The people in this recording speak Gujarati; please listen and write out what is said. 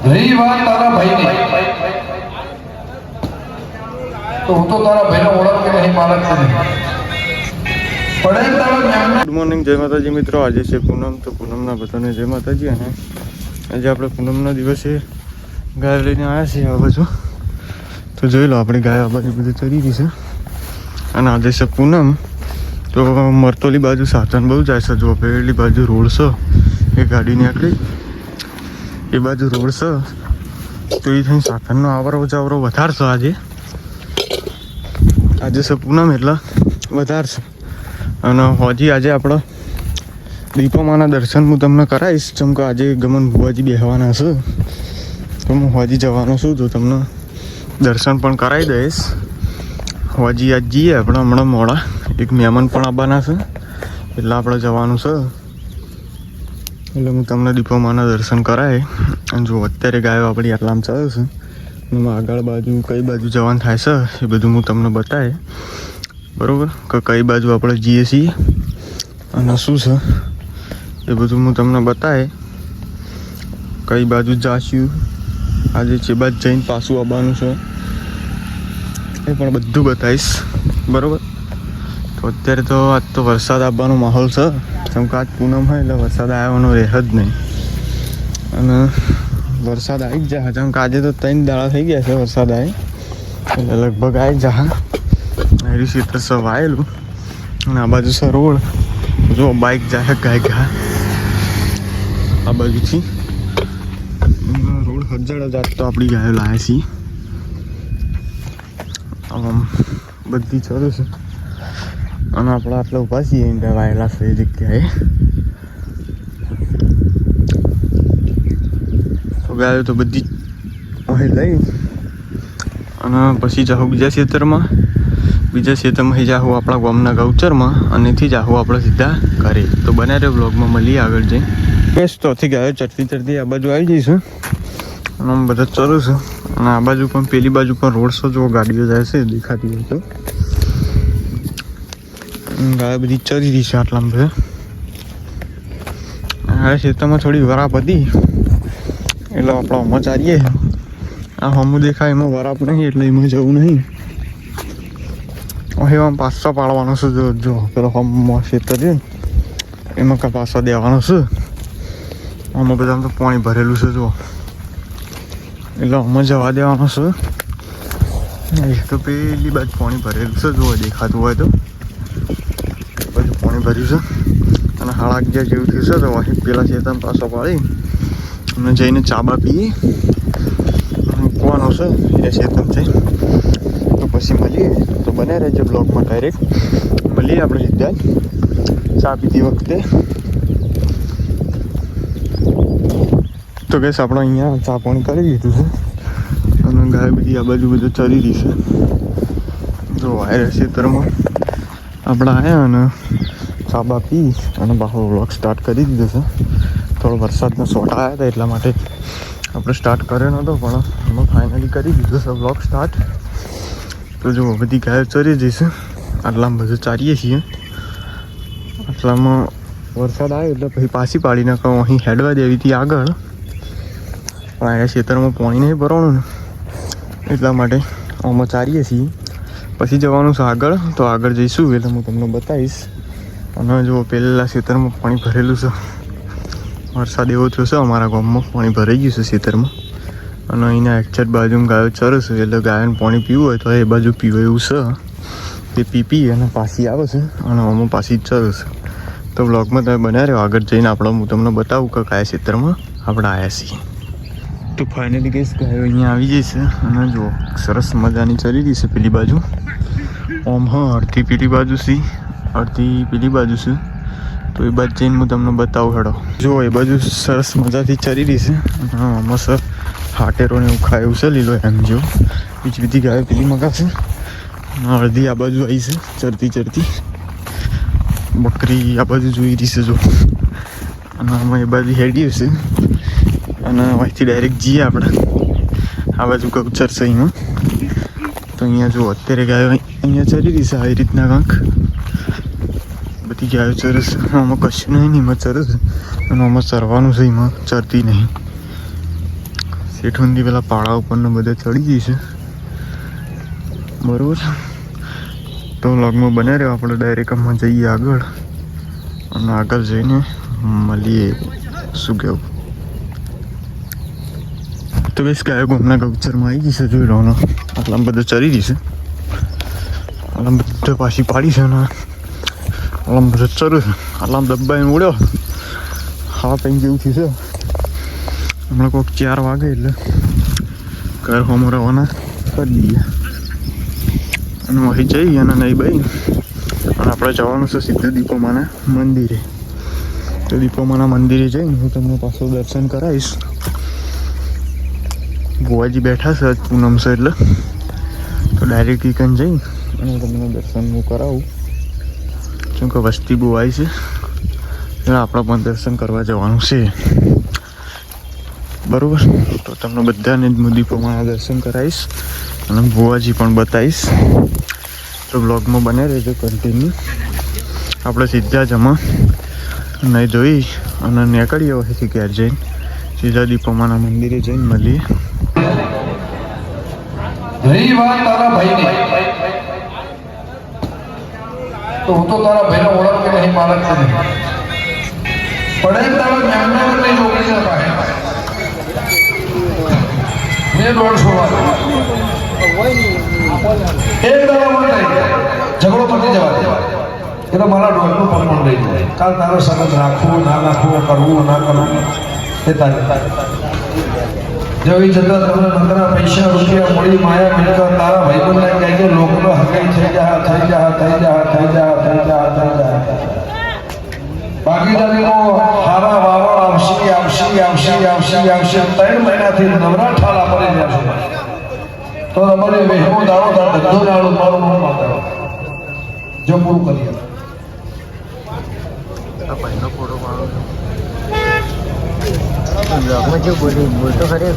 રહી વાત તારા ભાઈની, તો હું તો તારા ભાઈને ઓળખતો નહીં, મારા છે નહીં. પડે તારા જ્ઞાનના. ગુડ મોર્નિંગ, જય માતાજી મિત્રો. આજે છે પૂનમ, તો પૂનમના બધાને જય માતાજી. અને આજે આપણે પૂનમના દિવસે ગાય લઈને આવ્યા છીએ આ બાજુ. તો જોઈ લો, આપણી ગાય આ બાજુ બધી ચરી રહી છે. અને આજે છે પૂનમ, તો મરતોલી બાજુ સાધન બહુ જાય છે. જો પેલી બાજુ રોડ છે, એ ગાડી નીકળી એ બાજુ રોડ છે, તો એ થઈને સાધનનો આવરો જાવરો વધારશે. આજે છે પૂનમ એટલે વધારશે. અને હજી આજે આપણે દીપોમાના દર્શન હું તમને કરાવીશ. જેમ કે આજે ગમન ભુવાજી બેસવાના છે, તો હું હજી જવાનો છું, તો તમને દર્શન પણ કરાવી દઈશ. હજી આજ જઈએ આપણે હમણાં મોડા, એક મહેમાન પણ આવવાના છે, એટલે આપણે જવાનું છે. એટલે હું તમને દીપોમાના દર્શન કરાય. અને જો અત્યારે ગાયો આપણી આટલામાં ચાલે છે, એમાં આગળ બાજુ કઈ બાજુ જવાનું થાય છે એ બધું હું તમને બતાવે. બરાબર, કે કઈ બાજુ આપણે જઈએ છીએ અને શું છે એ બધું હું તમને બતાવે. કઈ બાજુ જાશું, આજે જે બાજુ જઈને પાછું આવવાનું છે એ પણ બધું બતાવીશ. બરાબર, તો અત્યારે તો આજ તો વરસાદ આવવાનો માહોલ છે. જેમ કે આજ પૂનમ હોય એટલે વરસાદ આવવાનો રહે જ નહીં. અને વરસાદ આવી જ જાય. જેમ કે આજે તો 3 દાડા થઈ ગયા છે વરસાદ આવે, એટલે લગભગ આવી જા. એરી ક્ષેત્ર છે વાયેલું, અને આ બાજુ છે રોડ. જો બાઇક જાય ગાય ઘા આ બાજુથી રોડ હજાર જાત તો આપણી ગાયો લાવે છે. આમ બધી ચરે છે, અને આપણે આટલા ઊભા છીએ વાયેલા છે એ જગ્યાએ. તો ગાયો તો બધી અહીં લઈ અને પછી જાઉં બીજા ક્ષેત્રમાં જાઉં આપણા ગામના ગૌચરમાં, અને થી જાઉં આપણે સીધા ઘરે. તો બને રહ્યો બ્લોગમાં, મળીએ આગળ જઈ. બેસ તોથી ગાયો ચડતી આ બાજુ આવી જઈશું, અને આમ બધા ચરું છે. અને આ બાજુ પણ પેલી બાજુ પણ રોડ છે, જો ગાડીઓ જાય છે દેખાતી હોય તો. ગાય બધી ચરી રહી છે આટલામાં બધે. આ ખેતરમાં થોડી વરાપ હતી એટલે આપણે આમાં ચારીએ. આ હમું દેખાય એમાં વરાપ નહીં, એટલે એમાં જવું નહીં. એમાં પાસો પાડવાનો છે. જો પેલો હમમાં ખેતર છે એમાં કાં પાસો દેવાનો છે. આમાં બધા તો પાણી ભરેલું છે જો, એટલે આમાં જવા દેવાનો છે. તો પેલી બાજુ પાણી ભરેલું છે, જો દેખાતું હોય તો બધું પાણી ભર્યું છે. અને 11:30 જેવું થયું છે, તો અહીં પેલા ખેતરમાં પાસો પાડી અને જઈને ચાબા પીએ મૂકવાનો છે એ ખેતર છે. તો પછી મળીએ. તો બને રહેજો બ્લોગમાં, ડાયરેક્ટ મળીએ આપણે સીધા જ ચા પીતી વખતે. તો ગેસ આપણે અહીંયા ચા પાણી કરી દીધું છે, અને ગાય બધી આ બાજુ બધું ચરી રહી છે. જો વાયર ખેતરમાં આપણે આવ્યા અને ચાબા પી અને બહાર વ્લોગ સ્ટાર્ટ કરી દીધો છે. થોડો વરસાદનો શોટ આવ્યા હતા એટલા માટે આપણે સ્ટાર્ટ કર્યો નહોતો, પણ અમે ફાઇનલી કરી દીધો છે વ્લોગ સ્ટાર્ટ. તો જો બધી ગાયો ચરી જઈશે. આટલામાં બધું ચારીએ છીએ. આટલામાં વરસાદ આવ્યો એટલે પછી પાછી પાડી નાખો. અહીં હેડવા દેવી હતી આગળ, પણ અહીંયા ખેતરમાં પાણી નહીં ભરવાનું ને એટલા માટે આમાં ચારીએ છીએ. પછી જવાનું છે આગળ, તો આગળ જઈશું એટલે હું તમને બતાવીશ. અને જો પહેલાં ખેતરમાં પાણી ભરેલું છે. વરસાદ એવો થયો છે અમારા ગામમાં, પાણી ભરાઈ ગયું છે ખેતરમાં. અને અહીંના એક્ઝેક્ટ બાજુમાં ગાયો ચરે છે, એટલે ગાયોને પાણી પીવું હોય તો એ બાજુ પીવે એવું છે. તે પી અને પાછી આવે છે, અને આમાં પાછી ચરે છે. તો બ્લોગમાં તમે બન્યા રહ્યો. આગળ જઈને આપણે હું તમને બતાવું કે કયા ખેતરમાં આપણે આવ્યા છીએ. તો ફાઇનલી કહીશ ગાયો અહીંયા આવી જઈ છે. અને જો સરસ મજાની ચરી રહી છે પેલી બાજુ. આમ અડધી પેલી બાજુ છે, અડધી પેલી બાજુ છે. તો એ બાજુ જઈને હું તમને બતાવું. હેડો જો એ બાજુ સરસ મજાથી ચરી રહી છે. આમાં સર હાટેરો ને એવું ખાય એવું છે લીલો એમ જો. બીજી બધી ગાયો પેલી મગાશે. અડધી આ બાજુ આવી છે ચરતી. બકરી આ બાજુ જોઈ રહી છે જો. અને આમાં એ બાજુ હેડી છે. અને અહીંથી ડાયરેક્ટ જઈએ આપણે આ બાજુ ગૌચર છે અહીંમાં. તો અહીંયા જો અત્યારે ગાયો અહીંયા ચરી રહી છે આવી રીતના કાંક. બધી ગાયો ચરે છે. આમાં કશું નહીં, એમાં ચરે છે. અને આમાં ચરવાનું છે, એમાં ચરતી નહીં. શેઠુંથી પેલા પાડા ઉપરના બધા ચડી જઈશે બરોબર. તો લગમાં બને રહ્યો આપણે ડાયરેક્ટ આમાં જઈએ આગળ અને આગળ જઈને મળીએ શું કહેવું. તો બેસ ગાયો હમણાં ગૌચરમાં આવી જશે જોઈ રહ્યો આટલા બધા ચરી જશે આટલા બધા પાછી પાડી છે ને આટલા બધા ચરું છે આટલા દબાઈને ઉડ્યો હા કંઈ જેવું થયું છે. હમણાં કોઈક 4 વાગે એટલે ઘર હોમ રવાના કરી દઈએ અને અહીં જઈએ અને નહીં ભાઈ અને આપણે જવાનું છે સીધું દીપોમાના મંદિરે. તો દીપોમાના મંદિરે જઈને હું તમને પાછું દર્શન કરાવીશ. બુવાજી બેઠા છે આજ પૂનમ છે એટલે તો ડાયરેક્ટ ઈકન જઈ અને તમને દર્શન હું કરાવું શું કે વસ્તી બહુ આવી છે એટલે આપણે પણ દર્શન કરવા જવાનું છે બરાબર. તો તમને બધાને જ હું દીપોમાના દર્શન કરાવીશ અને બુવાજી પણ બતાવીશ. તો બ્લોગમાં બને રહેજો કન્ટિન્યુ. આપણે સીધા જ આમાં નહીં જોઈ અને નીકળીએ અહીંથી ઘેર જઈને સીધા દીપોમાના મંદિરે જઈને મળીએ. રહી વાત તારા ભાઈની, તો હું તો તારા ભાઈને ઓળખ કે નહીં પાલક કે નહીં પડે તારા મેમના નહીં છોકરી હતા મેં 150 વાર એક દાડા માટે ઝઘડો પતી જવા દે એટલે મારા ડોકનું પરમાણ રહી જાય. કાલ તારો સમજ રાખવું ના રાખવું કરવું ના કરવું એ તારે જોઈ જતા તમને નંદના પૈસા રૂપિયા મળી માયા મિલકત તારા ભાઈબંધને કહેજે લોકનો હકાઈ થઈ જા થઈ જા થઈ જા થઈ જા થઈ જા થઈ જા. ભાગીદારીનો હારા વાવડ આવશી આવશી આવશી આવશી આવશી 3 મહિનાથી નવરા ઠાલા પડી રહ્યા છે. તો અમારે વહેમો દાડો તાર ધંધો દાડો મારું નામ કરો જો પૂરું કરીએ. ભાઈનો ફોટો પાડો બ્લોગમાં જો બોલતો ખરે